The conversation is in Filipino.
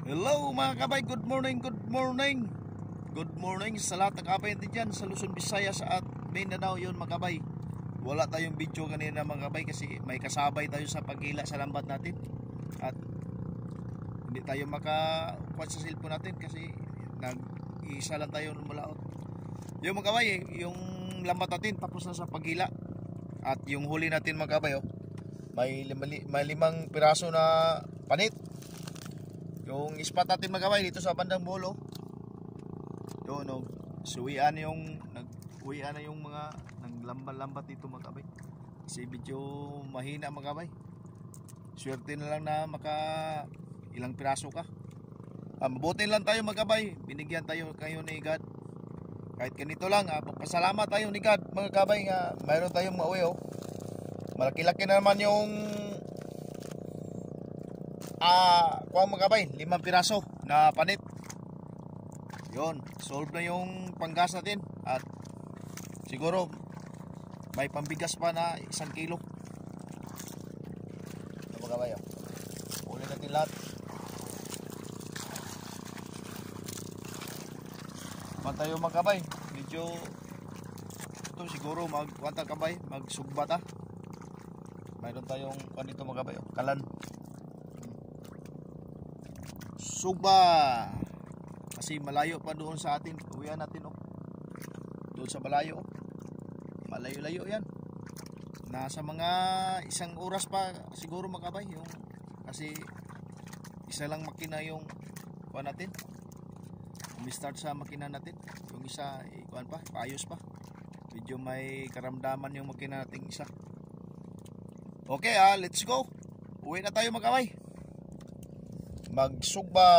Hello mga kabay, good morning, good morning. Good morning sa lahat ng kabay natin dyan sa Luzon, Visayas at Mindanao. Yun mga kabay, wala tayong video kanina mga kabay kasi may kasabay tayo sa pagkila sa lambat natin. At hindi tayo makakuha sa cellphone natin kasi nag-isa lang tayo lumalaot. Yung mga kabay, yung lambat natin tapos na sa pagkila. At yung huli natin mga kabay, may 5 piraso na panit. Yung spot natin magkabay dito sa bandang bolo. Doon suwian nag-uwian na yung mga naglambat-lambat dito magkabay. Kasi medyo mahina magkabay. Swerte na lang na ilang piraso ka. Mabuti lang tayo magkabay. Binigyan tayo kayo ni God. Kahit ganito lang, pasalamat tayo ni God mga kabay nga mayroon tayong mauwi. Malaki-laki na naman yung kuha mga kabay, 5 piraso na panit. Yun, solve na yung panggas natin. At siguro may pambigas pa na 1 kilo. Ito mga kabay, ulit natin lahat. Tayo mga kabay, medyo ito siguro magkwanta kabay, magsugba ta. Mayroon tayong dito mga kabay, kalan sugba kasi malayo pa doon sa atin. Uwian natin doon sa malayo. Malayo-layo yan. Nasa mga 1 oras pa siguro makabay yung kasi isa lang makina yung kuha natin. Umi-start sa makina natin. Yung isa kuhaan pa, paayos pa. Medyo may karamdaman yung makina natin isa. Okay, let's go. Uwi na tayo magkabay. Magsugba.